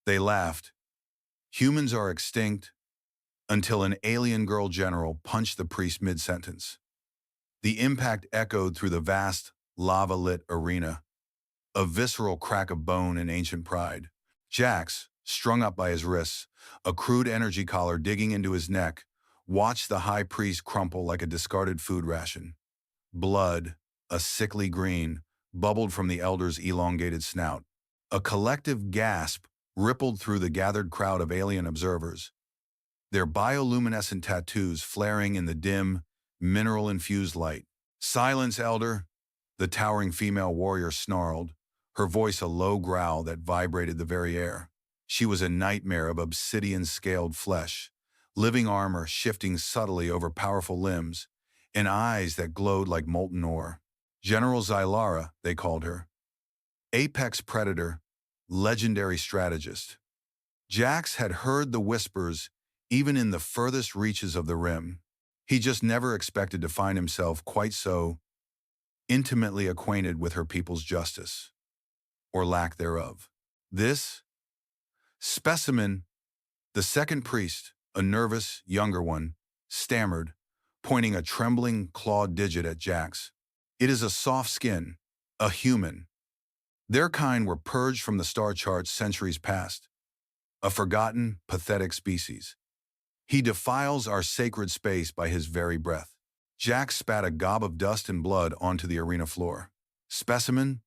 They laughed. Humans are extinct until an alien girl general punched the priest mid-sentence. The impact echoed through the vast, lava-lit arena, a visceral crack of bone and ancient pride. Jax, strung up by his wrists, a crude energy collar digging into his neck, watched the high priest crumple like a discarded food ration. Blood, a sickly green, bubbled from the elder's elongated snout. A collective gasp rippled through the gathered crowd of alien observers, their bioluminescent tattoos flaring in the dim, mineral-infused light. "Silence, elder," the towering female warrior snarled, her voice a low growl that vibrated the very air. She was a nightmare of obsidian-scaled flesh, living armor shifting subtly over powerful limbs, and eyes that glowed like molten ore. General Zylara, they called her. Apex predator, legendary strategist. Jax had heard the whispers even in the furthest reaches of the rim. He just never expected to find himself quite so intimately acquainted with her people's justice, or lack thereof. This specimen, the second priest, a nervous, younger one, stammered, pointing a trembling, clawed digit at Jax. "It is a soft skin, a human. Their kind were purged from the star charts centuries past. A forgotten, pathetic species. He defiles our sacred space by his very breath." Jax spat a gob of dust and blood onto the arena floor. "Specimen?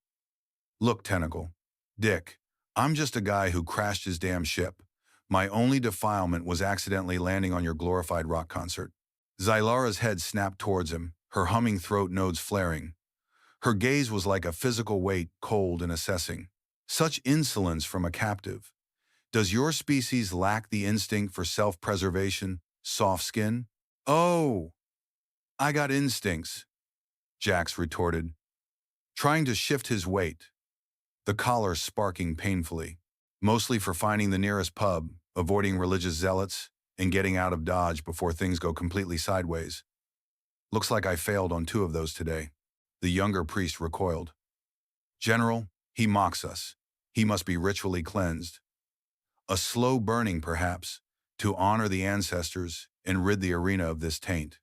Look, Tentacle. Dick, I'm just a guy who crashed his damn ship. My only defilement was accidentally landing on your glorified rock concert." Zylara's head snapped towards him, her humming throat nodes flaring. Her gaze was like a physical weight, cold and assessing. "Such insolence from a captive. Does your species lack the instinct for self-preservation, soft skin?" "Oh, I got instincts," Jax retorted, trying to shift his weight, the collar sparking painfully. "Mostly for finding the nearest pub, avoiding religious zealots, and getting out of Dodge before things go completely sideways. Looks like I failed on 2 of those today." The younger priest recoiled. "General, he mocks us. He must be ritually cleansed. A slow burning, perhaps, to honor the ancestors and rid the arena of this taint."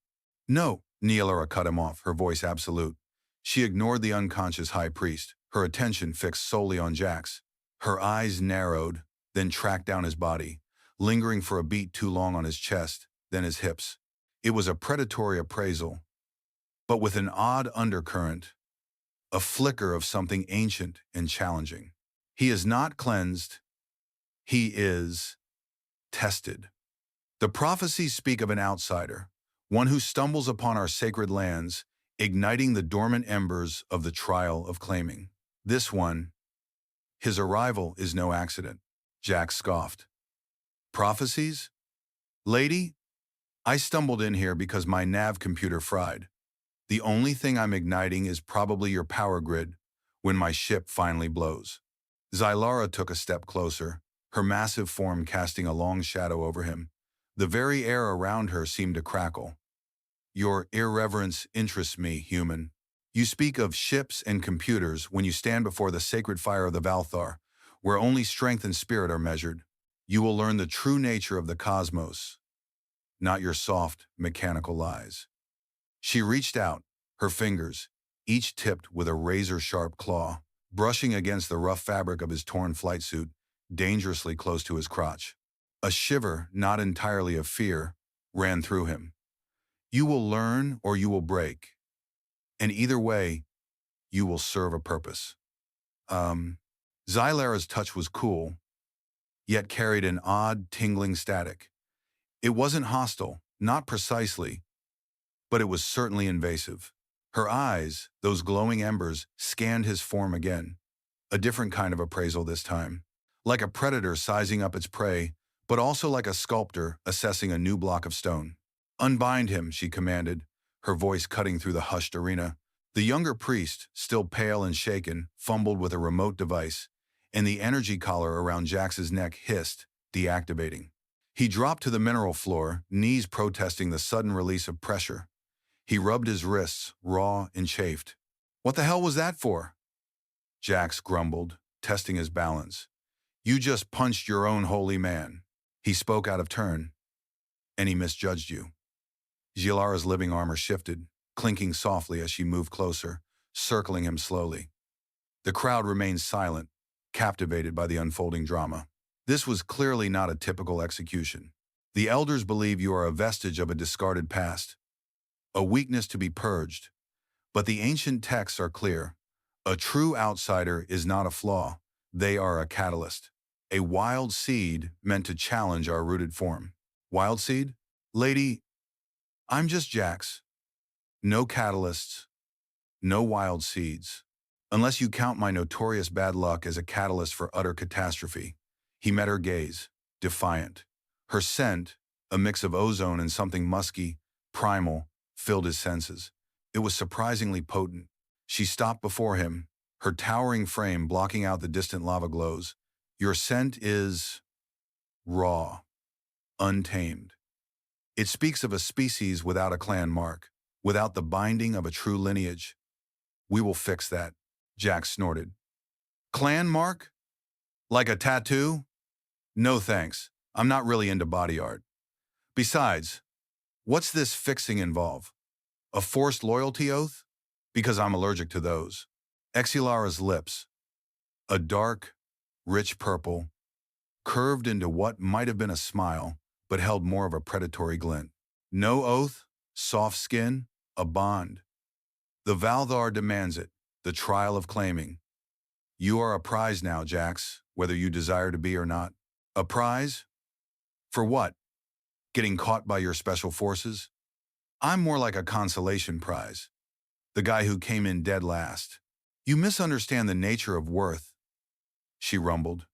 "No," Nealara cut him off, her voice absolute. She ignored the unconscious high priest, her attention fixed solely on Jax. Her eyes narrowed, then tracked down his body, lingering for a beat too long on his chest, then his hips. It was a predatory appraisal, but with an odd undercurrent, a flicker of something ancient and challenging. "He is not cleansed. He is tested. The prophecies speak of an outsider, one who stumbles upon our sacred lands, igniting the dormant embers of the trial of claiming. This one, his arrival is no accident." Jack scoffed. "Prophecies? Lady, I stumbled in here because my nav computer fried. The only thing I'm igniting is probably your power grid when my ship finally blows." Zylara took a step closer, her massive form casting a long shadow over him. The very air around her seemed to crackle. "Your irreverence interests me, human. You speak of ships and computers when you stand before the sacred fire of the Valthar, where only strength and spirit are measured. You will learn the true nature of the cosmos, not your soft, mechanical lies." She reached out, her fingers, each tipped with a razor-sharp claw, brushing against the rough fabric of his torn flight suit, dangerously close to his crotch. A shiver, not entirely of fear, ran through him. "You will learn or you will break. And either way, you will serve a purpose." Zylara's touch was cool, yet carried an odd, tingling static. It wasn't hostile, not precisely, but it was certainly invasive. Her eyes, those glowing embers, scanned his form again. A different kind of appraisal this time. Like a predator sizing up its prey, but also like a sculptor assessing a new block of stone. "Unbind him," she commanded, her voice cutting through the hushed arena. The younger priest, still pale and shaken, fumbled with a remote device, and the energy collar around Jax's neck hissed, deactivating. He dropped to the mineral floor, knees protesting the sudden release of pressure. He rubbed his wrists, raw and chafed. "What the hell was that for?" Jax grumbled, testing his balance. You just punched your own holy man. He spoke out of turn, and he misjudged you. Gilara's living armor shifted, clinking softly as she moved closer, circling him slowly. The crowd remained silent, captivated by the unfolding drama. This was clearly not a typical execution. The elders believe you are a vestige of a discarded past, a weakness to be purged. But the ancient texts are clear. A true outsider is not a flaw. They are a catalyst. A wild seed meant to challenge our rooted form. Wild seed? Lady, I'm just Jax. No catalysts, no wild seeds. Unless you count my notorious bad luck as a catalyst for utter catastrophe. He met her gaze, defiant. Her scent, a mix of ozone and something musky, primal, filled his senses. It was surprisingly potent. She stopped before him, her towering frame blocking out the distant lava glows. Your scent is raw, untamed. It speaks of a species without a clan mark, without the binding of a true lineage. We will fix that, Jax snorted. Clan mark? Like a tattoo? No thanks. I'm not really into body art. Besides, what's this fixing involve? A forced loyalty oath? Because I'm allergic to those. Exilara's lips, a dark, rich purple, curved into what might have been a smile, but held more of a predatory glint. No oath, soft skin, a bond. The Valthar demands it, the trial of claiming. You are a prize now, Jax, whether you desire to be or not. A prize? For what? Getting caught by your special forces? I'm more like a consolation prize. The guy who came in dead last. You misunderstand the nature of worth, she rumbled,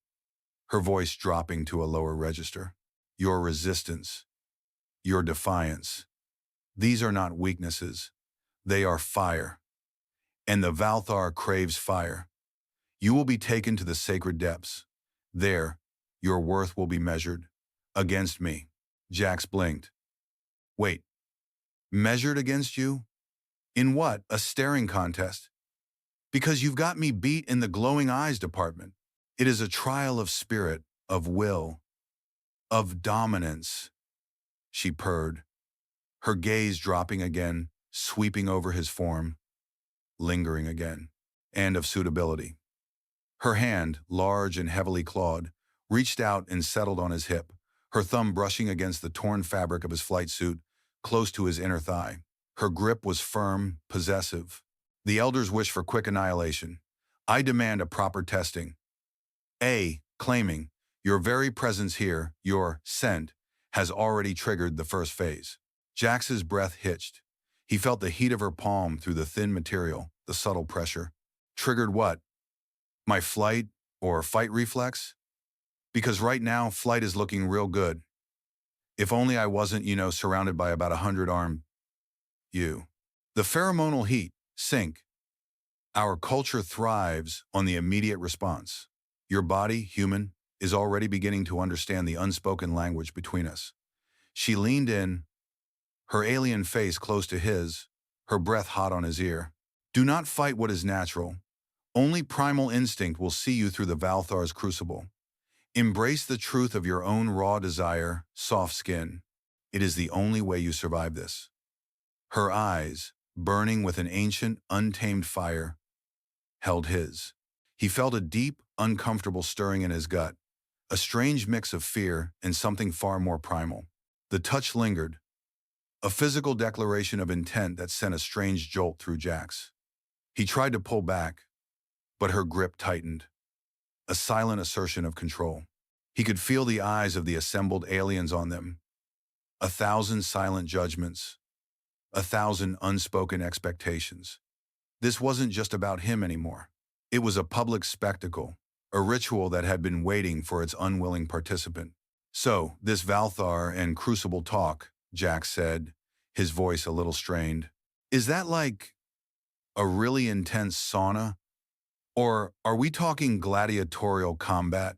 her voice dropping to a lower register. Your resistance, your defiance. These are not weaknesses. They are fire. And the Valthar craves fire. You will be taken to the sacred depths. There, your worth will be measured. Against me. Jax blinked. Wait. Measured against you? In what? A staring contest? Because you've got me beat in the glowing eyes department. It is a trial of spirit, of will, of dominance, she purred, her gaze dropping again, sweeping over his form, lingering again, and of suitability. Her hand, large and heavily clawed, reached out and settled on his hip, her thumb brushing against the torn fabric of his flight suit, close to his inner thigh. Her grip was firm, possessive. The elders wish for quick annihilation. I demand a proper testing. Claiming, your very presence here, your scent, has already triggered the first phase. Jax's breath hitched. He felt the heat of her palm through the thin material, the subtle pressure. Triggered what? My flight or fight reflex? Because right now, flight is looking real good. If only I wasn't, surrounded by about 100 armed you. The pheromonal heat, sync. Our culture thrives on the immediate response. Your body, human, is already beginning to understand the unspoken language between us. She leaned in, her alien face close to his, her breath hot on his ear. Do not fight what is natural. Only primal instinct will see you through the Valthar's crucible. Embrace the truth of your own raw desire, soft skin. It is the only way you survive this. Her eyes, burning with an ancient, untamed fire, held his. He felt a deep, uncomfortable stirring in his gut, a strange mix of fear and something far more primal. The touch lingered, a physical declaration of intent that sent a strange jolt through Jax. He tried to pull back, but her grip tightened, a silent assertion of control. He could feel the eyes of the assembled aliens on them, 1,000 silent judgments, 1,000 unspoken expectations. This wasn't just about him anymore. It was a public spectacle, a ritual that had been waiting for its unwilling participant. So, this Valthar and Crucible talk, Jax said, his voice a little strained. Is that like a really intense sauna? Or are we talking gladiatorial combat?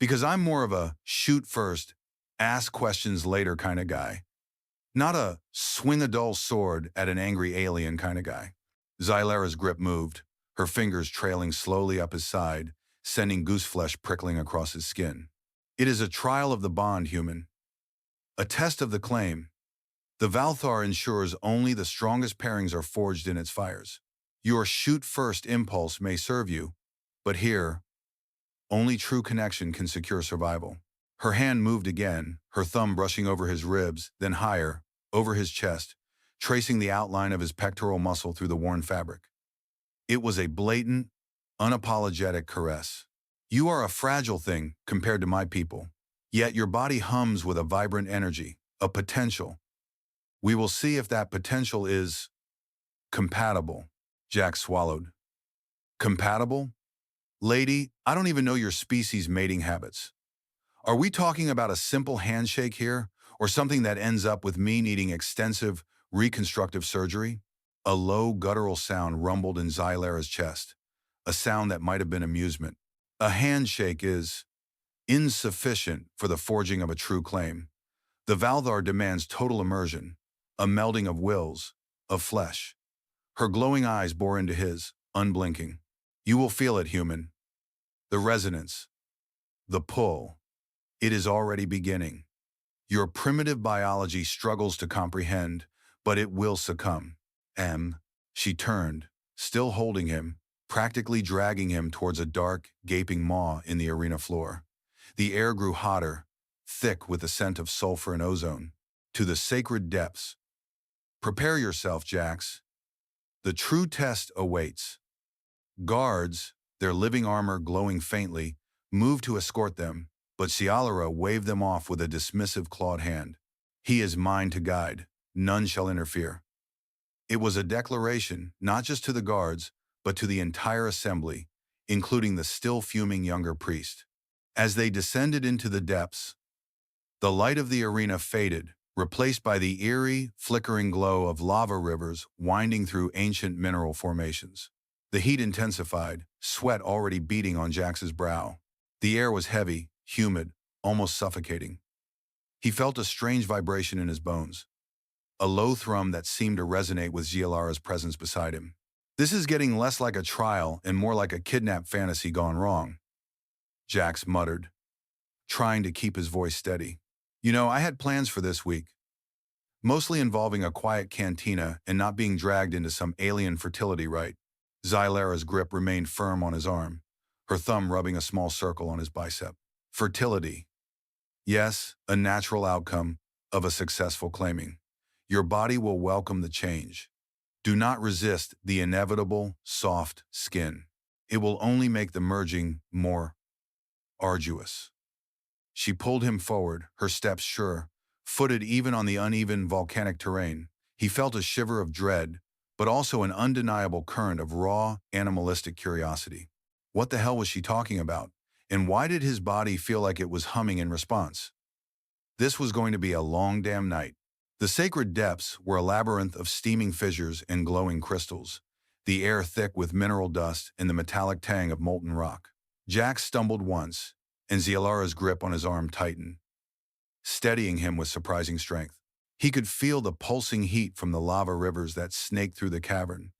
Because I'm more of a shoot first, ask questions later kind of guy. Not a swing a dull sword at an angry alien kind of guy. Xylara's grip moved, her fingers trailing slowly up his side, sending goose flesh prickling across his skin. It is a trial of the bond, human. A test of the claim. The Valthar ensures only the strongest pairings are forged in its fires. Your shoot-first impulse may serve you, but here, only true connection can secure survival. Her hand moved again, her thumb brushing over his ribs, then higher, over his chest, tracing the outline of his pectoral muscle through the worn fabric. It was a blatant, unapologetic caress. You are a fragile thing compared to my people, yet your body hums with a vibrant energy, a potential. We will see if that potential is compatible. Jack swallowed. Compatible? Lady, I don't even know your species' mating habits. Are we talking about a simple handshake here, or something that ends up with me needing extensive reconstructive surgery? A low, guttural sound rumbled in Xylara's chest, a sound that might have been amusement. A handshake is insufficient for the forging of a true claim. The Valthar demands total immersion, a melding of wills, of flesh. Her glowing eyes bore into his, unblinking. You will feel it, human. The resonance, the pull. It is already beginning. Your primitive biology struggles to comprehend, but it will succumb. She turned, still holding him, practically dragging him towards a dark, gaping maw in the arena floor. The air grew hotter, thick with the scent of sulfur and ozone. To the sacred depths. Prepare yourself, Jax. The true test awaits. Guards, their living armor glowing faintly, moved to escort them, but Xylara waved them off with a dismissive clawed hand. He is mine to guide. None shall interfere. It was a declaration, not just to the guards, but to the entire assembly, including the still fuming younger priest. As they descended into the depths, the light of the arena faded, replaced by the eerie, flickering glow of lava rivers winding through ancient mineral formations. The heat intensified, sweat already beating on Jax's brow. The air was heavy, humid, almost suffocating. He felt a strange vibration in his bones, a low thrum that seemed to resonate with Xylara's presence beside him. This is getting less like a trial and more like a kidnap fantasy gone wrong, Jax muttered, trying to keep his voice steady. You know, I had plans for this week, mostly involving a quiet cantina and not being dragged into some alien fertility rite. Xylara's grip remained firm on his arm, her thumb rubbing a small circle on his bicep. Fertility. Yes, a natural outcome of a successful claiming. Your body will welcome the change. Do not resist the inevitable, soft skin. It will only make the merging more arduous. She pulled him forward, her steps sure, footed even on the uneven volcanic terrain. He felt a shiver of dread, but also an undeniable current of raw, animalistic curiosity. What the hell was she talking about? And why did his body feel like it was humming in response? This was going to be a long damn night. The sacred depths were a labyrinth of steaming fissures and glowing crystals, the air thick with mineral dust and the metallic tang of molten rock. Jax stumbled once, and Xylara's grip on his arm tightened, steadying him with surprising strength. He could feel the pulsing heat from the lava rivers that snaked through the cavern,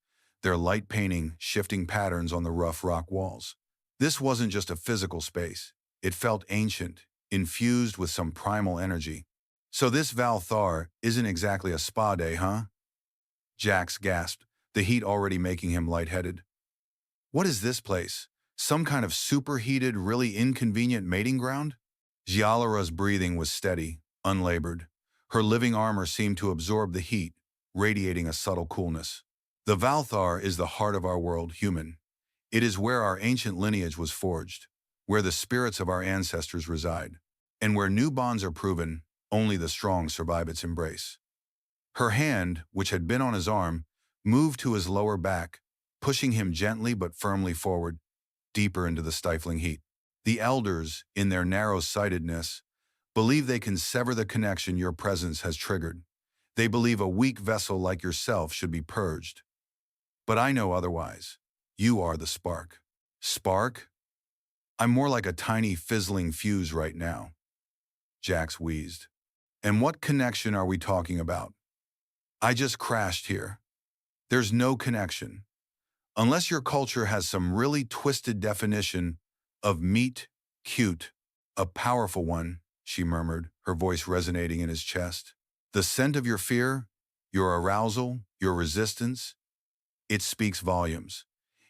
their light painting shifting patterns on the rough rock walls. This wasn't just a physical space. It felt ancient, infused with some primal energy. So this Valthar isn't exactly a spa day, huh? Jax gasped, the heat already making him lightheaded. What is this place? Some kind of superheated, really inconvenient mating ground? Xylara's breathing was steady, unlabored. Her living armor seemed to absorb the heat, radiating a subtle coolness. The Valthar is the heart of our world, human. It is where our ancient lineage was forged, where the spirits of our ancestors reside, and where new bonds are proven, only the strong survive its embrace. Her hand, which had been on his arm, moved to his lower back, pushing him gently but firmly forward, deeper into the stifling heat. The elders, in their narrow-sightedness, believe they can sever the connection your presence has triggered. They believe a weak vessel like yourself should be purged. But I know otherwise. You are the spark. Spark? I'm more like a tiny fizzling fuse right now. Jax wheezed. And what connection are we talking about? I just crashed here. There's no connection. Unless your culture has some really twisted definition Of meat, cute, a powerful one, she murmured, her voice resonating in his chest. The scent of your fear, your arousal, your resistance, it speaks volumes.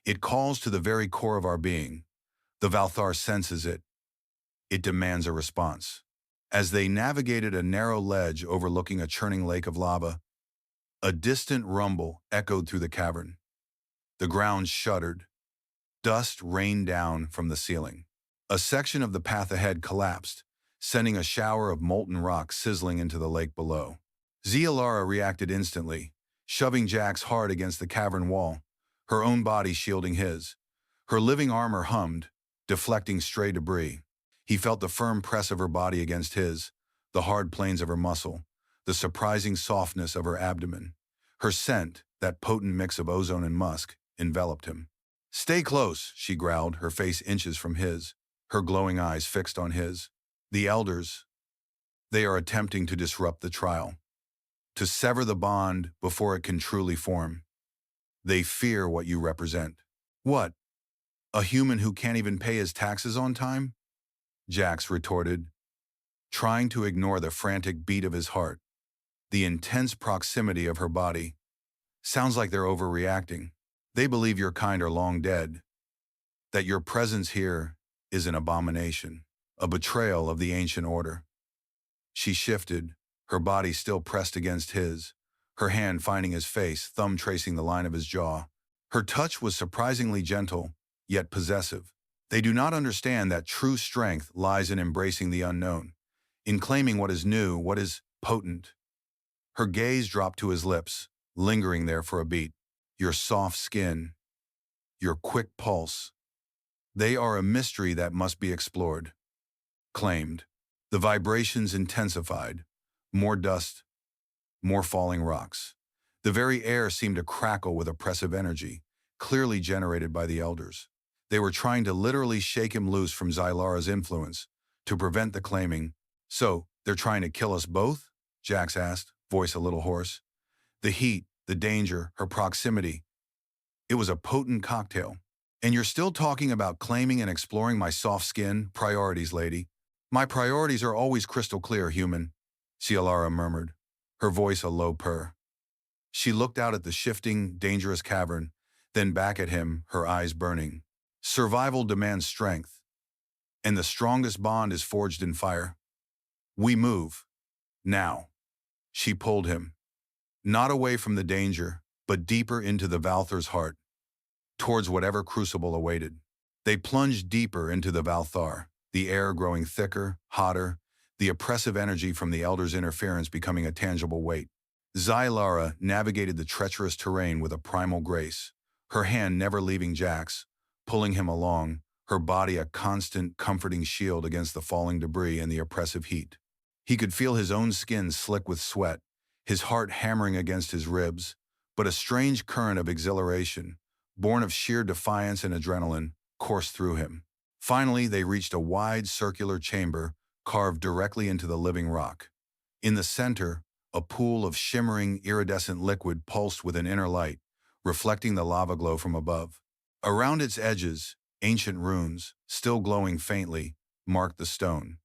It calls to the very core of our being. The Valthar senses it. It demands a response. As they navigated a narrow ledge overlooking a churning lake of lava, a distant rumble echoed through the cavern. The ground shuddered. Dust rained down from the ceiling. A section of the path ahead collapsed, sending a shower of molten rock sizzling into the lake below. Zialara reacted instantly, shoving Jax hard against the cavern wall, her own body shielding his. Her living armor hummed, deflecting stray debris. He felt the firm press of her body against his, the hard planes of her muscle, the surprising softness of her abdomen. Her scent, that potent mix of ozone and musk, enveloped him. "Stay close," she growled, her face inches from his, her glowing eyes fixed on his. "The elders, they are attempting to disrupt the trial, to sever the bond before it can truly form. They fear what you represent." "What? A human who can't even pay his taxes on time?" Jax retorted, trying to ignore the frantic beat of his heart. The intense proximity of her body. "Sounds like they're overreacting. They believe your kind are long dead, that your presence here is an abomination, a betrayal of the ancient order." She shifted, her body still pressed against his, her hand finding his face, thumb tracing the line of his jaw. Her touch was surprisingly gentle, yet possessive. They do not understand that true strength lies in embracing the unknown, in claiming what is new, what is potent. Her gaze dropped to his lips, lingering there for a beat. "Your soft skin, your quick pulse, they are a mystery that must be explored," claimed. The vibrations intensified. More dust, more falling rocks. The very air seemed to crackle with oppressive energy, clearly generated by the elders. They were trying to literally shake him loose from Xylara's influence, to prevent the claiming. "So, they're trying to kill us both?" Jax asked, voice a little hoarse. The heat, the danger, her proximity. It was a potent cocktail. "And you're still talking about claiming and exploring my soft skin? Priorities, lady." "My priorities are always crystal clear, human," Cialara murmured, her voice a low purr. She looked out at the shifting, dangerous cavern, then back at him, her eyes burning. "Survival demands strength, and the strongest bond is forged in fire. We move. Now." She pulled him, not away from the danger, but deeper into the Valthar's heart, towards whatever crucible awaited. They plunged deeper into the Valthar, the air growing thicker, hotter, the oppressive energy from the Elder's interference becoming a tangible weight. Xylara navigated the treacherous terrain with a primal grace, her hand never leaving Jax, pulling him along, her body a constant, comforting shield against the falling debris and the oppressive heat. He could feel his own skin slick with sweat, his heart hammering against his ribs, but a strange current of exhilaration, born of sheer defiance and adrenaline, coursed through him. Finally, they reached a wide, circular chamber carved directly into the living rock. In the center, a pool of shimmering, iridescent liquid pulsed with an inner light, reflecting the lava glow from above. Around its edges, ancient runes, still glowing faintly, marked the stone.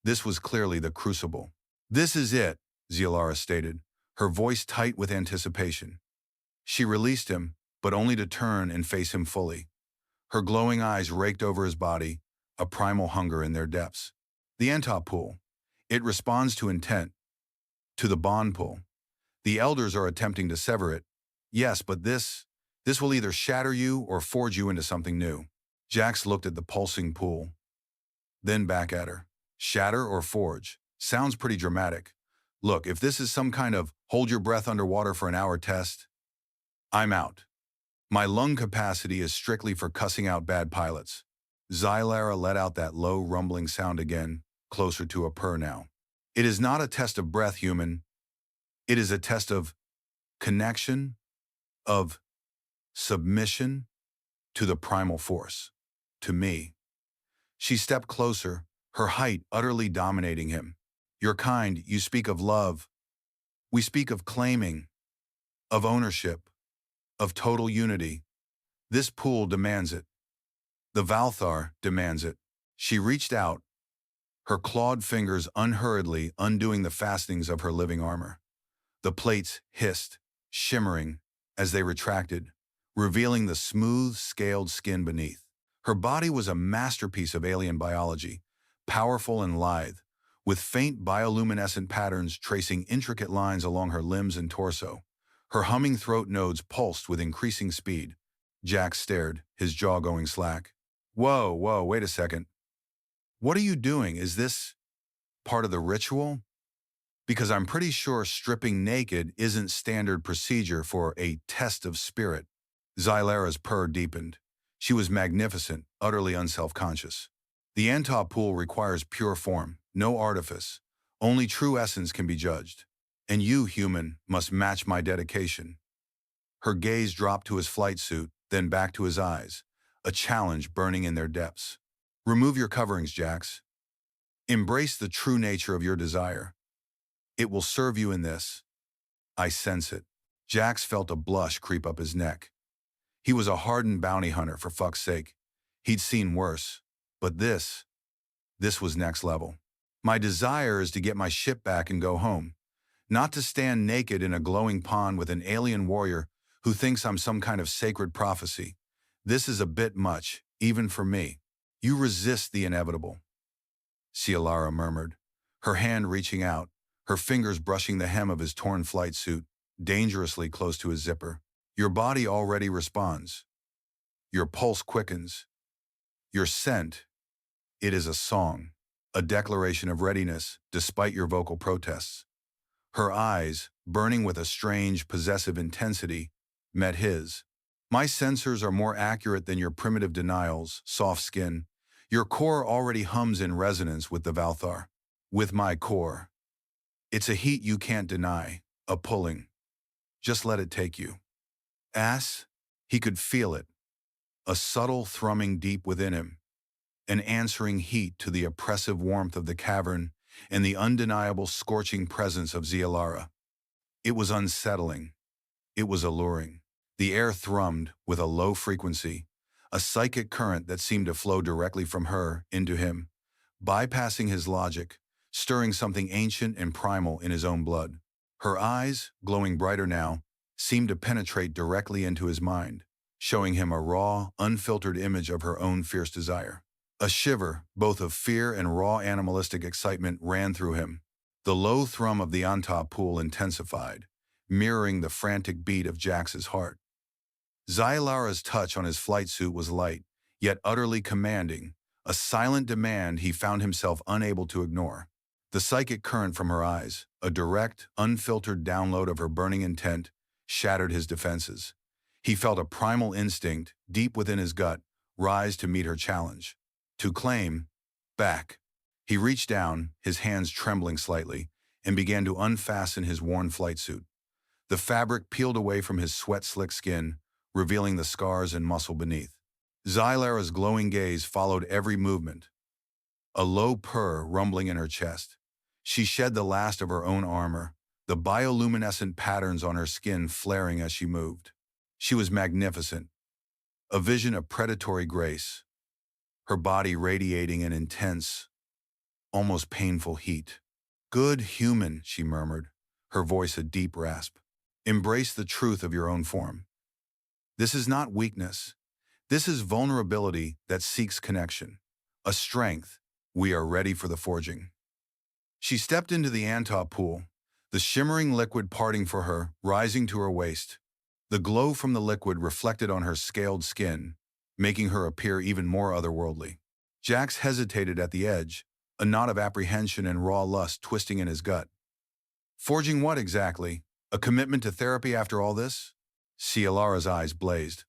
This was clearly the crucible. "This is it," Zialara stated, her voice tight with anticipation. She released him, but only to turn and face him fully. Her glowing eyes raked over his body, a primal hunger in their depths. "The Entop pool. It responds to intent, to the bond pool. The elders are attempting to sever it. Yes, but this will either shatter you or forge you into something new." Jax looked at the pulsing pool, then back at her. "Shatter or forge? Sounds pretty dramatic. Look, if this is some kind of hold your breath underwater for an hour test, I'm out. My lung capacity is strictly for cussing out bad pilots." Xylara let out that low, rumbling sound again, closer to a purr now. "It is not a test of breath, human. It is a test of connection, of submission to the primal force, to me." She stepped closer, her height utterly dominating him. "Your kind, you speak of love. We speak of claiming, of ownership, of total unity. This pool demands it. The Valthar demands it. She reached out, her clawed fingers unhurriedly undoing the fastenings of her living armor. The plates hissed, shimmering, as they retracted, revealing the smooth, scaled skin beneath. Her body was a masterpiece of alien biology, powerful and lithe, with faint bioluminescent patterns tracing intricate lines along her limbs and torso. Her humming throat nodes pulsed with increasing speed. Jack stared, his jaw going slack. Whoa, whoa, wait a second. What are you doing? Is this part of the ritual? Because I'm pretty sure stripping naked isn't standard procedure for a test of spirit. Xylara's purr deepened. She was magnificent, utterly unself-conscious. The Antah pool requires pure form, no artifice. Only true essence can be judged. And you, human, must match my dedication. Her gaze dropped to his flight suit, then back to his eyes, a challenge burning in their depths. Remove your coverings, Jax. Embrace the true nature of your desire. It will serve you in this. I sense it. Jax felt a blush creep up his neck. He was a hardened bounty hunter, for fuck's sake. He'd seen worse. But this was next level. My desire is to get my ship back and go home. Not to stand naked in a glowing pond with an alien warrior who thinks I'm some kind of sacred prophecy. This is a bit much, even for me. You resist the inevitable. Xylara murmured, her hand reaching out, her fingers brushing the hem of his torn flight suit, dangerously close to his zipper. Your body already responds. Your pulse quickens. Your scent, it is a song, a declaration of readiness despite your vocal protests. Her eyes, burning with a strange, possessive intensity, met his. My sensors are more accurate than your primitive denials, soft skin. Your core already hums in resonance with the Valthar. With my core. It's a heat you can't deny, a pulling. Just let it take you. Ass? He could feel it. A subtle thrumming deep within him. An answering heat to the oppressive warmth of the cavern and the undeniable scorching presence of Xylara. It was unsettling. It was alluring. The air thrummed with a low frequency, a psychic current that seemed to flow directly from her into him, bypassing his logic, stirring something ancient and primal in his own blood. Her eyes, glowing brighter now, seemed to penetrate directly into his mind, showing him a raw, unfiltered image of her own fierce desire. A shiver, both of fear and raw animalistic excitement, ran through him. The low thrum of the Antah pool intensified, mirroring the frantic beat of Jax's heart. Xylara's touch on his flight suit was light, yet utterly commanding, a silent demand he found himself unable to ignore. The psychic current from her eyes, a direct, unfiltered download of her burning intent, shattered his defenses. He felt a primal instinct, deep within his gut, rise to meet her challenge. To claim, back. He reached down, his hands trembling slightly, and began to unfasten his worn flight suit. The fabric peeled away from his sweat-slick skin, revealing the scars and muscle beneath. Xylara's glowing gaze followed every movement, a low purr rumbling in her chest. She shed the last of her own armor, the bioluminescent patterns on her skin flaring as she moved. She was magnificent, a vision of predatory grace, her body radiating an intense, almost painful heat. Good human, she murmured, her voice a deep rasp. Embrace the truth of your own form. This is not weakness. This is vulnerability that seeks connection. A strength. We are ready for the forging. She stepped into the Antah pool, the shimmering liquid parting for her, rising to her waist. The glow from the liquid reflected on her scaled skin, making her appear even more otherworldly. Jax hesitated at the edge, a knot of apprehension and raw lust twisting in his gut. Forging what exactly? A commitment to therapy after all this? Xylara's eyes blazed.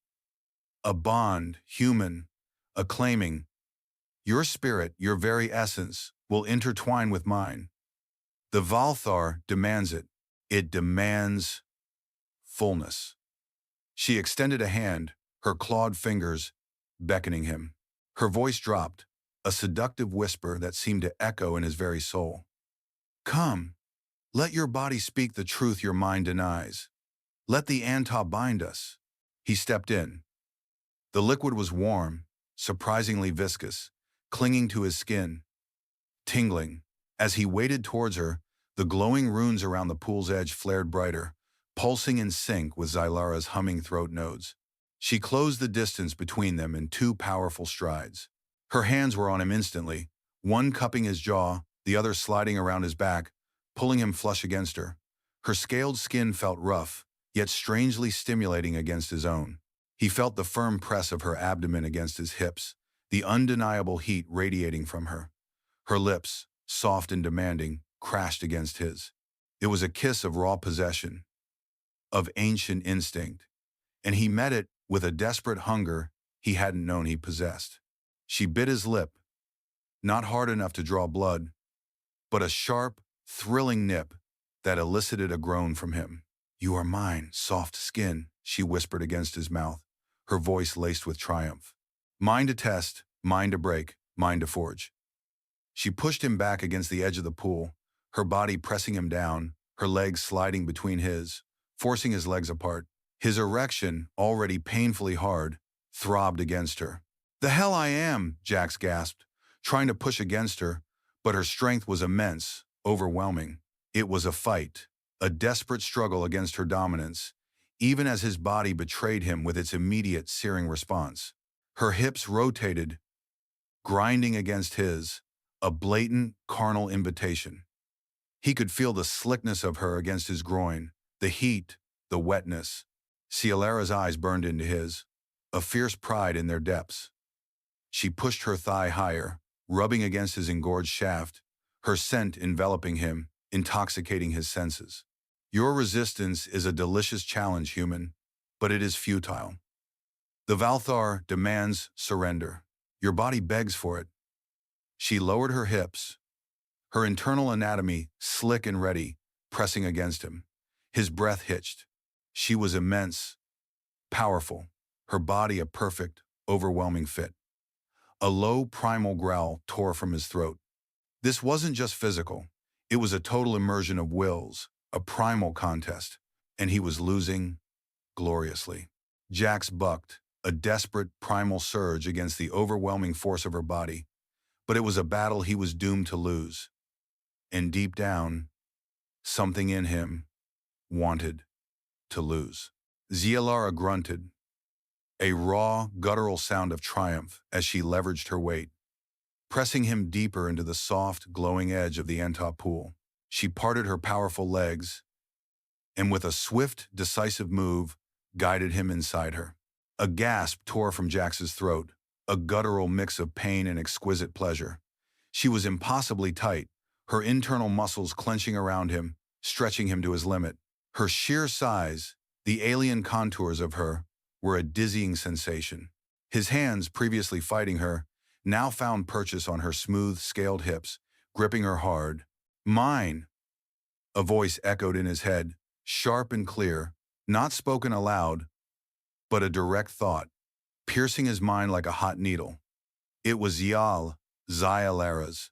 A bond, human, acclaiming. Your spirit, your very essence, will intertwine with mine. The Valthar demands it. It demands fullness. She extended a hand, her clawed fingers beckoning him. Her voice dropped, a seductive whisper that seemed to echo in his very soul. Come, let your body speak the truth your mind denies. Let the Antah bind us. He stepped in. The liquid was warm, surprisingly viscous, clinging to his skin, tingling. As he waded towards her, the glowing runes around the pool's edge flared brighter, pulsing in sync with Xylara's humming throat nodes. She closed the distance between them in two powerful strides. Her hands were on him instantly, one cupping his jaw, the other sliding around his back, pulling him flush against her. Her scaled skin felt rough, yet strangely stimulating against his own. He felt the firm press of her abdomen against his hips, the undeniable heat radiating from her. Her lips, soft and demanding, crashed against his. It was a kiss of raw possession, of ancient instinct, and he met it with a desperate hunger he hadn't known he possessed. She bit his lip, not hard enough to draw blood, but a sharp, thrilling nip that elicited a groan from him. "You are mine, soft skin," she whispered against his mouth, her voice laced with triumph. "Mine to test, mine to break, mine to forge." She pushed him back against the edge of the pool, her body pressing him down, her legs sliding between his, forcing his legs apart. His erection, already painfully hard, throbbed against her. "The hell I am," Jax gasped, trying to push against her, but her strength was immense, overwhelming. It was a fight, a desperate struggle against her dominance, even as his body betrayed him with its immediate searing response. Her hips rotated, grinding against his, a blatant, carnal invitation. He could feel the slickness of her against his groin, the heat, the wetness. Cielara's eyes burned into his, a fierce pride in their depths. She pushed her thigh higher, rubbing against his engorged shaft, her scent enveloping him, intoxicating his senses. "Your resistance is a delicious challenge, human, but it is futile. The Valthar demands surrender. Your body begs for it." She lowered her hips, her internal anatomy slick and ready, pressing against him. His breath hitched. She was immense, powerful, her body a perfect, overwhelming fit. A low primal growl tore from his throat. This wasn't just physical. It was a total immersion of wills, a primal contest, and he was losing gloriously. Jax bucked, a desperate primal surge against the overwhelming force of her body, but it was a battle he was doomed to lose. And deep down, something in him wanted to lose. Xylara grunted, a raw, guttural sound of triumph as she leveraged her weight, pressing him deeper into the soft, glowing edge of the Entop pool. She parted her powerful legs, and with a swift, decisive move, guided him inside her. A gasp tore from Jax's throat, a guttural mix of pain and exquisite pleasure. She was impossibly tight, her internal muscles clenching around him, stretching him to his limit. Her sheer size, the alien contours of her, were a dizzying sensation. His hands, previously fighting her, now found purchase on her smooth, scaled hips, gripping her hard. "Mine!" A voice echoed in his head, sharp and clear, not spoken aloud, but a direct thought, piercing his mind like a hot needle. It was Xylara's.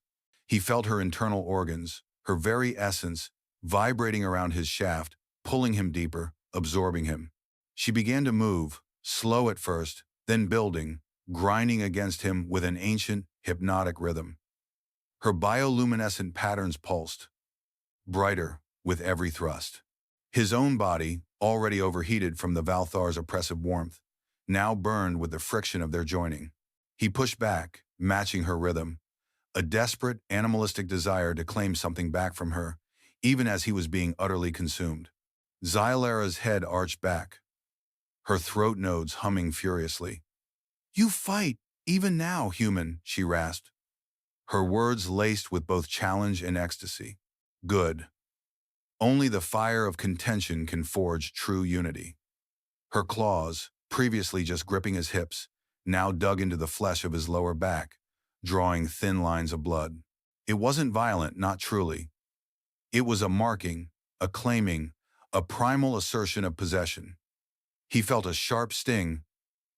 He felt her internal organs, her very essence, vibrating around his shaft, pulling him deeper, absorbing him. She began to move, slow at first, then building, grinding against him with an ancient, hypnotic rhythm. Her bioluminescent patterns pulsed, brighter with every thrust. His own body, already overheated from the Valthar's oppressive warmth, now burned with the friction of their joining. He pushed back, matching her rhythm, a desperate, animalistic desire to claim something back from her, even as he was being utterly consumed. Xylara's head arched back, her throat nodes humming furiously. "You fight, even now, human," she rasped, her words laced with both challenge and ecstasy. "Good. Only the fire of contention can forge true unity." Her claws, previously just gripping his hips, now dug into the flesh of his lower back, drawing thin lines of blood. It wasn't violent, not truly. It was a marking, a claiming, a primal assertion of possession. He felt a sharp sting,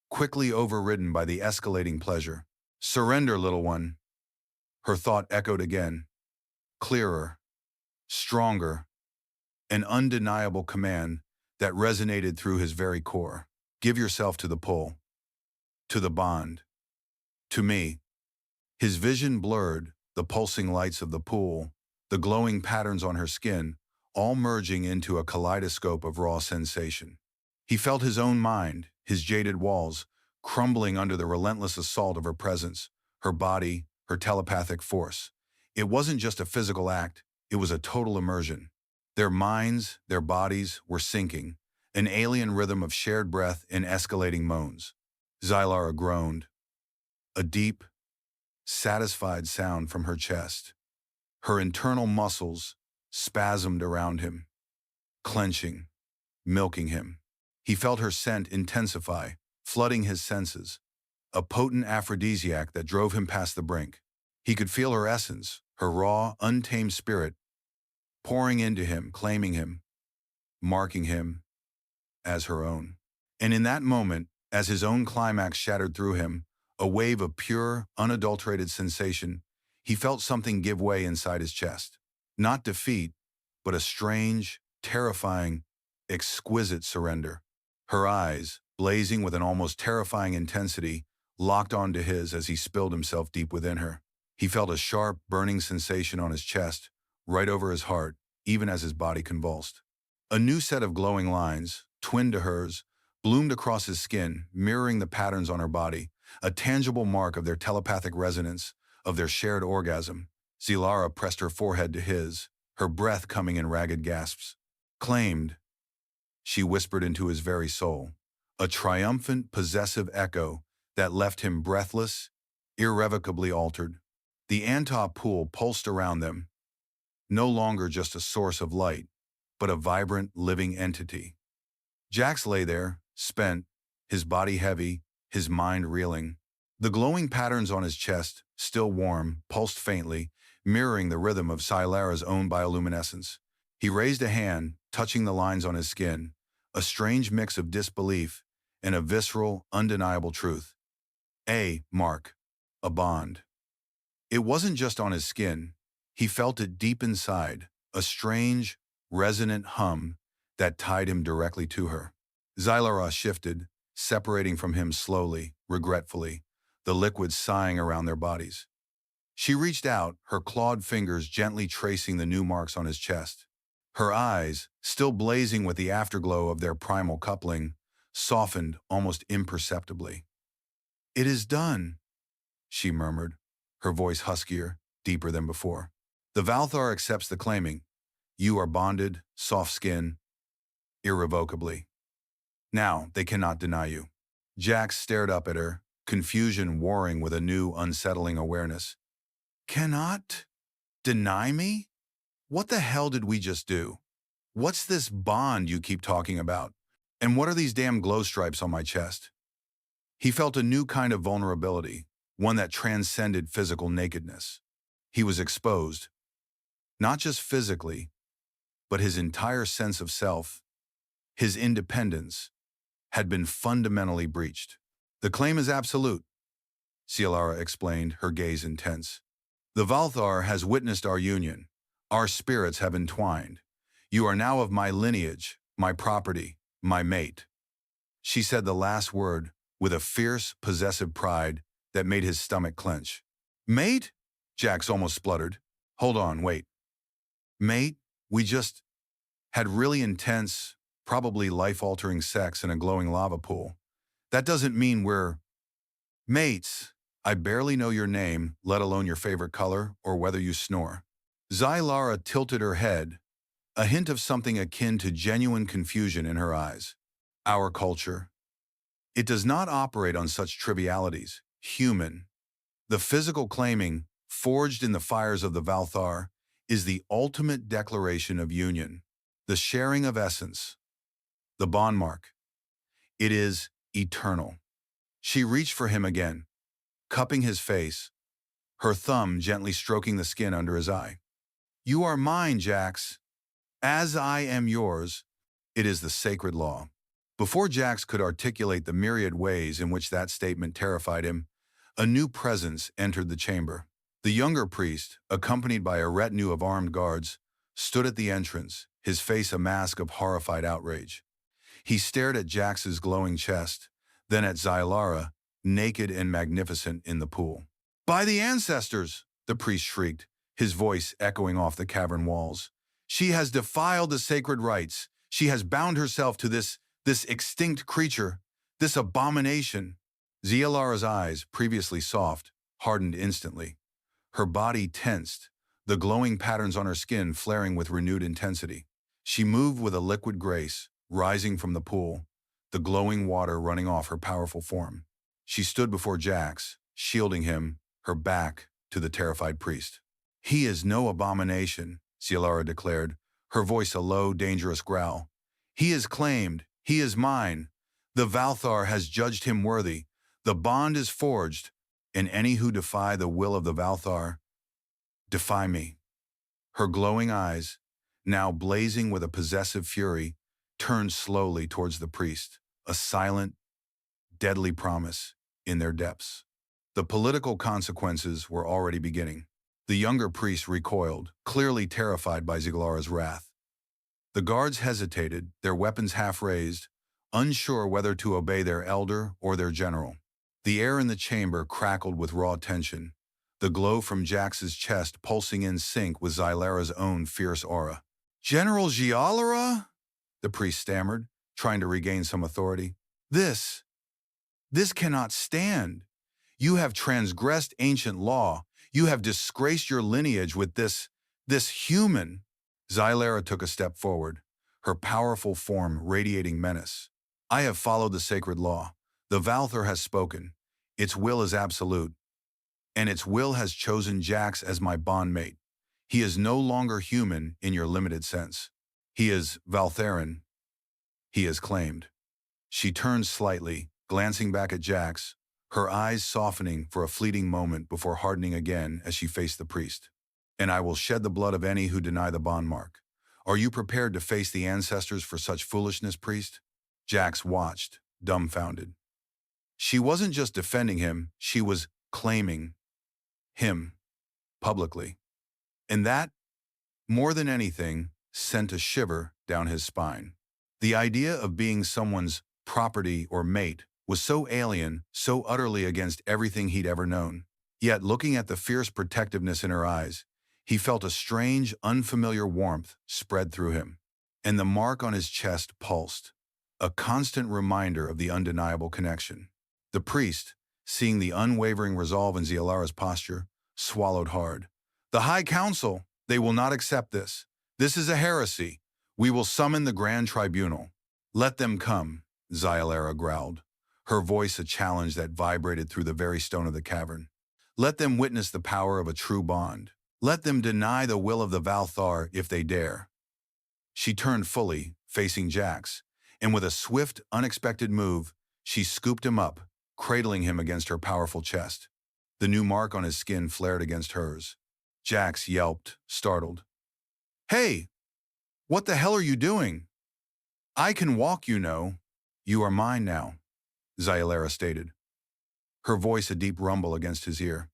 quickly overridden by the escalating pleasure. "Surrender, little one." Her thought echoed again, clearer, stronger, an undeniable command that resonated through his very core. "Give yourself to the pull, to the bond." To me, his vision blurred, the pulsing lights of the pool, the glowing patterns on her skin, all merging into a kaleidoscope of raw sensation. He felt his own mind, his jaded walls, crumbling under the relentless assault of her presence, her body, her telepathic force. It wasn't just a physical act, it was a total immersion. Their minds, their bodies were sinking, an alien rhythm of shared breath and escalating moans. Xylara groaned, a deep, satisfied sound from her chest. Her internal muscles spasmed around him, clenching, milking him. He felt her scent intensify, flooding his senses, a potent aphrodisiac that drove him past the brink. He could feel her essence, her raw, untamed spirit, pouring into him, claiming him, marking him as her own. And in that moment, as his own climax shattered through him, a wave of pure, unadulterated sensation, he felt something give way inside his chest. Not defeat, but a strange, terrifying, exquisite surrender. Her eyes, blazing with an almost terrifying intensity, locked onto his as he spilled himself deep within her. He felt a sharp, burning sensation on his chest, right over his heart, even as his body convulsed. A new set of glowing lines, twin to hers, bloomed across his skin, mirroring the patterns on her body, a tangible mark of their telepathic resonance, of their shared orgasm. Xylara pressed her forehead to his, her breath coming in ragged gasps. Claimed, she whispered into his very soul, a triumphant, possessive echo that left him breathless, irrevocably altered. The Antah pool pulsed around them, no longer just a source of light, but a vibrant, living entity. Jax lay there, spent, his body heavy, his mind reeling. The glowing patterns on his chest, still warm, pulsed faintly, mirroring the rhythm of Xylara's own bioluminescence. He raised a hand, touching the lines on his skin, a strange mix of disbelief and a visceral, undeniable truth. Mark. A bond. It wasn't just on his skin. He felt it deep inside, a strange, resonant hum that tied him directly to her. Xylara shifted, separating from him slowly, regretfully, the liquids sighing around their bodies. She reached out, her clawed fingers gently tracing the new marks on his chest. Her eyes, still blazing with the afterglow of their primal coupling, softened almost imperceptibly. "It is done," she murmured, her voice huskier, deeper than before. The Valthar accepts the claiming. You are bonded, soft skin, irrevocably. Now they cannot deny you. Jax stared up at her, confusion warring with a new, unsettling awareness. Cannot deny me? What the hell did we just do? What's this bond you keep talking about? And what are these damn glow stripes on my chest? He felt a new kind of vulnerability, one that transcended physical nakedness. He was exposed, not just physically, but his entire sense of self, his independence, had been fundamentally breached. The claim is absolute, Xylara explained, her gaze intense. The Valthar has witnessed our union. Our spirits have entwined. You are now of my lineage, my property, my mate. She said the last word with a fierce, possessive pride that made his stomach clench. Mate? Jax almost spluttered. Hold on, wait. Mate, we just had really intense, probably life-altering sex in a glowing lava pool. That doesn't mean we're mates. I barely know your name, let alone your favorite color or whether you snore. Xylara tilted her head, a hint of something akin to genuine confusion in her eyes. Our culture. It does not operate on such trivialities. Human. The physical claiming, forged in the fires of the Valthar, is the ultimate declaration of union, the sharing of essence, the bond mark. It is eternal. She reached for him again, cupping his face, her thumb gently stroking the skin under his eye. You are mine, Jax. As I am yours. It is the sacred law. Before Jax could articulate the myriad ways in which that statement terrified him, a new presence entered the chamber. The younger priest, accompanied by a retinue of armed guards, stood at the entrance, his face a mask of horrified outrage. He stared at Jax's glowing chest, then at Xylara, naked and magnificent in the pool. "By the ancestors!" the priest shrieked, his voice echoing off the cavern walls. "She has defiled the sacred rites. She has bound herself to this extinct creature, this abomination." Zialara's eyes, previously soft, hardened instantly. Her body tensed, the glowing patterns on her skin flaring with renewed intensity. She moved with a liquid grace, rising from the pool, the glowing water running off her powerful form. She stood before Jax, shielding him, her back to the terrified priest. "He is no abomination," Zialara declared, her voice a low, dangerous growl. "He is claimed. He is mine. The Valthar has judged him worthy. The bond is forged, and any who defy the will of the Valthar defy me." Her glowing eyes, now blazing with a possessive fury, turned slowly towards the priest, a silent, deadly promise in their depths. The political consequences were already beginning. The younger priest recoiled, clearly terrified by Zialara's wrath. The guards hesitated, their weapons half raised, unsure whether to obey their elder or their general. The air in the chamber crackled with raw tension, the glow from Jax's chest pulsing in sync with Zialara's own fierce aura. "General Zialara?" the priest stammered, trying to regain some authority. This cannot stand. You have transgressed ancient law. You have disgraced your lineage with this human." Zialara took a step forward, her powerful form radiating menace. "I have followed the sacred law. The Valthar has spoken. Its will is absolute, and its will has chosen Jax as my bondmate. He is no longer human in your limited sense. He is Valtharan. He is claimed." She turned slightly, glancing back at Jax, her eyes softening for a fleeting moment before hardening again as she faced the priest. "And I will shed the blood of any who deny the bond mark. Are you prepared to face the ancestors for such foolishness, priest?" Jax watched, dumbfounded. She wasn't just defending him, she was claiming him publicly. And that, more than anything, sent a shiver down his spine. The idea of being someone's property or mate was so alien, so utterly against everything he'd ever known. Yet, looking at the fierce protectiveness in her eyes, he felt a strange, unfamiliar warmth spread through him. And the mark on his chest pulsed, a constant reminder of the undeniable connection. The priest, seeing the unwavering resolve in Zialara's posture, swallowed hard. "The High Council, they will not accept this. This is a heresy. We will summon the Grand Tribunal." "Let them come," Zialara growled, her voice a challenge that vibrated through the very stone of the cavern. "Let them witness the power of a true bond. Let them deny the will of the Valthar if they dare." She turned fully, facing Jax, and with a swift, unexpected move, she scooped him up, cradling him against her powerful chest. The new mark on his skin flared against hers. Jax yelped, startled. "Hey! What the hell are you doing?" "I can walk, you know. You are mine now," Zialara stated, her voice a deep rumble against his ear.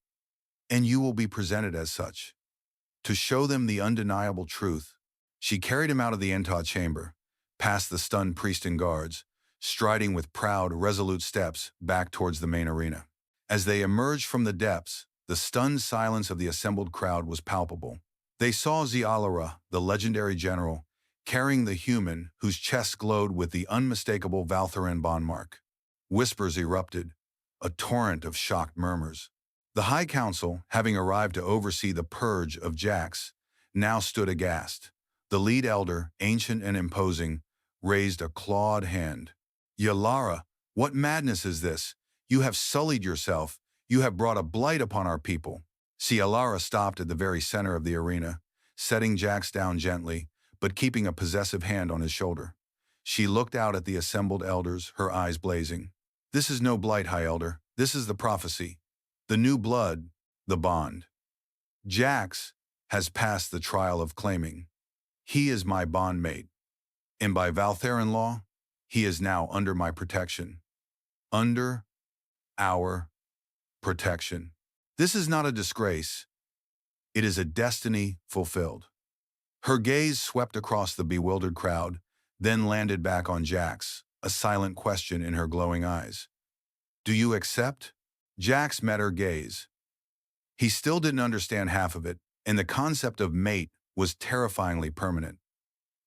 "And you will be presented as such." To show them the undeniable truth, she carried him out of the Entah chamber, past the stunned priest and guards, striding with proud, resolute steps back towards the main arena. As they emerged from the depths, the stunned silence of the assembled crowd was palpable. They saw Zialara, the legendary general, carrying the human whose chest glowed with the unmistakable Valtharan bond mark. Whispers erupted, a torrent of shocked murmurs. The High Council, having arrived to oversee the purge of Jax, now stood aghast. The lead elder, ancient and imposing, raised a clawed hand. "Zialara, what madness is this? You have sullied yourself. You have brought a blight upon our people." Zialara stopped at the very center of the arena, setting Jax down gently, but keeping a possessive hand on his shoulder. She looked out at the assembled elders, her eyes blazing. "This is no blight, High Elder. This is the prophecy. The new blood, the bond. Jax has passed the trial of claiming. He is my bondmate. And by Valtharan law, he is now under my protection. Under our protection. This is not a disgrace. It is a destiny fulfilled." Her gaze swept across the bewildered crowd, then landed back on Jax, a silent question in her glowing eyes. Do you accept? Jax met her gaze. He still didn't understand half of it, and the concept of mate was terrifyingly permanent.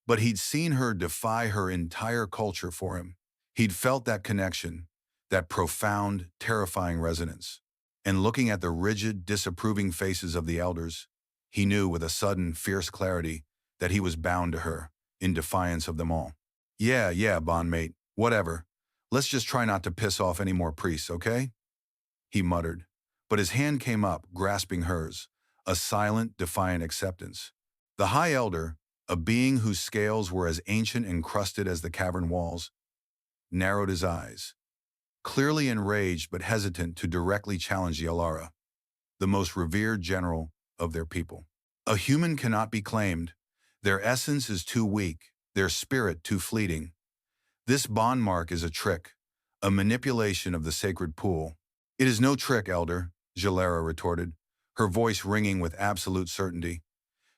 But he'd seen her defy her entire culture for him. He'd felt that connection, that profound, terrifying resonance. And looking at the rigid, disapproving faces of the elders, he knew with a sudden, fierce clarity that he was bound to her, in defiance of them all. Yeah, bondmate, whatever. Let's just try not to piss off any more priests, okay? He muttered. But his hand came up, grasping hers, a silent, defiant acceptance. The High Elder, a being whose scales were as ancient and crusted as the cavern walls, narrowed his eyes, clearly enraged but hesitant to directly challenge Yalara, the most revered general of their people. A human cannot be claimed. Their essence is too weak, their spirit too fleeting. This bond mark is a trick, a manipulation of the sacred pool. It is no trick, Elder, Yalara retorted, her voice ringing with absolute certainty.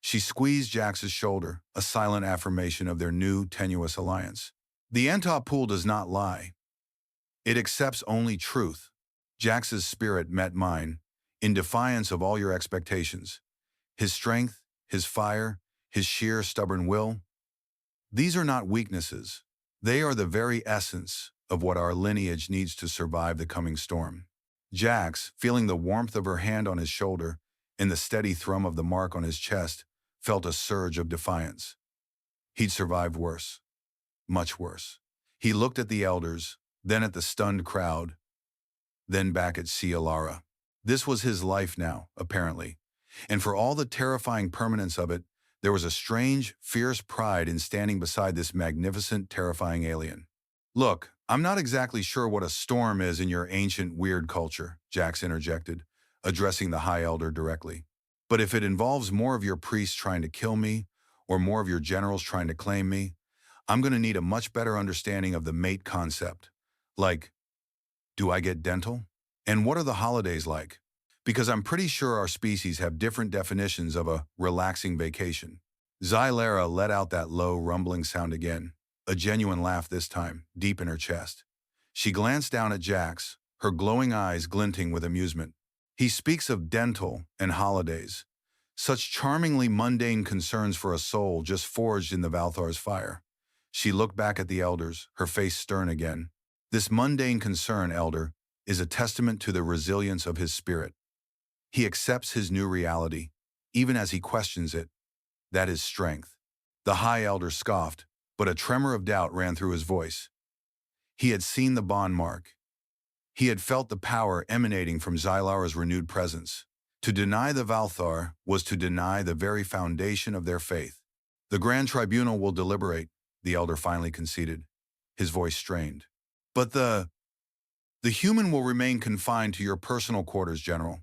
She squeezed Jax's shoulder, a silent affirmation of their new, tenuous alliance. The Antop pool does not lie. It accepts only truth. Jax's spirit met mine, in defiance of all your expectations. His strength, his fire, his sheer stubborn will. These are not weaknesses. They are the very essence of what our lineage needs to survive the coming storm. Jax, feeling the warmth of her hand on his shoulder and the steady thrum of the mark on his chest, felt a surge of defiance. He'd survived worse. Much worse. He looked at the elders, then at the stunned crowd, then back at Yalara. This was his life now, apparently. And for all the terrifying permanence of it, there was a strange, fierce pride in standing beside this magnificent, terrifying alien. Look, I'm not exactly sure what a storm is in your ancient, weird culture, Jax interjected, addressing the High Elder directly. But if it involves more of your priests trying to kill me, or more of your generals trying to claim me, I'm going to need a much better understanding of the mate concept. Like, do I get dental? And what are the holidays like? Because I'm pretty sure our species have different definitions of a relaxing vacation. Xylara let out that low, rumbling sound again, a genuine laugh this time, deep in her chest. She glanced down at Jax, her glowing eyes glinting with amusement. He speaks of dental and holidays, such charmingly mundane concerns for a soul just forged in the Valthar's fire. She looked back at the elders, her face stern again. This mundane concern, Elder, is a testament to the resilience of his spirit. He accepts his new reality, even as he questions it. That is strength. The High Elder scoffed, but a tremor of doubt ran through his voice. He had seen the bond mark. He had felt the power emanating from Xylara's renewed presence. To deny the Valthar was to deny the very foundation of their faith. The Grand Tribunal will deliberate, the Elder finally conceded, his voice strained. But the human will remain confined to your personal quarters, General,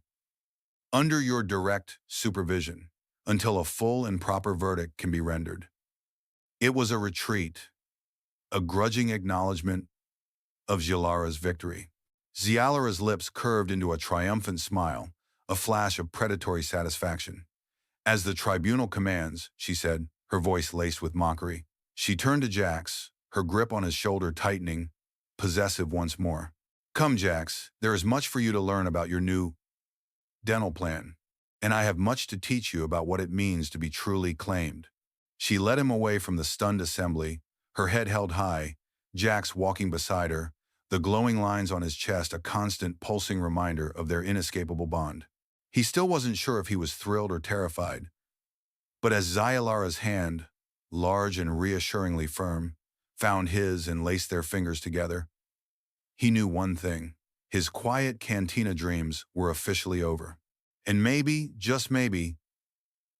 under your direct supervision, until a full and proper verdict can be rendered. It was a retreat, a grudging acknowledgement of Xylara's victory. Xylara's lips curved into a triumphant smile, a flash of predatory satisfaction. As the tribunal commands, she said, her voice laced with mockery. She turned to Jax, her grip on his shoulder tightening, possessive once more. Come, Jax, there is much for you to learn about your new dental plan, and I have much to teach you about what it means to be truly claimed. She led him away from the stunned assembly, her head held high, Jax walking beside her, the glowing lines on his chest a constant pulsing reminder of their inescapable bond. He still wasn't sure if he was thrilled or terrified, but as Xylara's hand, large and reassuringly firm, found his and laced their fingers together, he knew one thing. His quiet cantina dreams were officially over. And maybe, just maybe,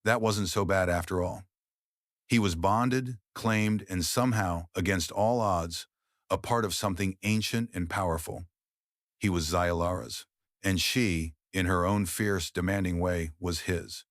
that wasn't so bad after all. He was bonded, claimed, and somehow, against all odds, a part of something ancient and powerful. He was Xylara's, and she, in her own fierce, demanding way, was his.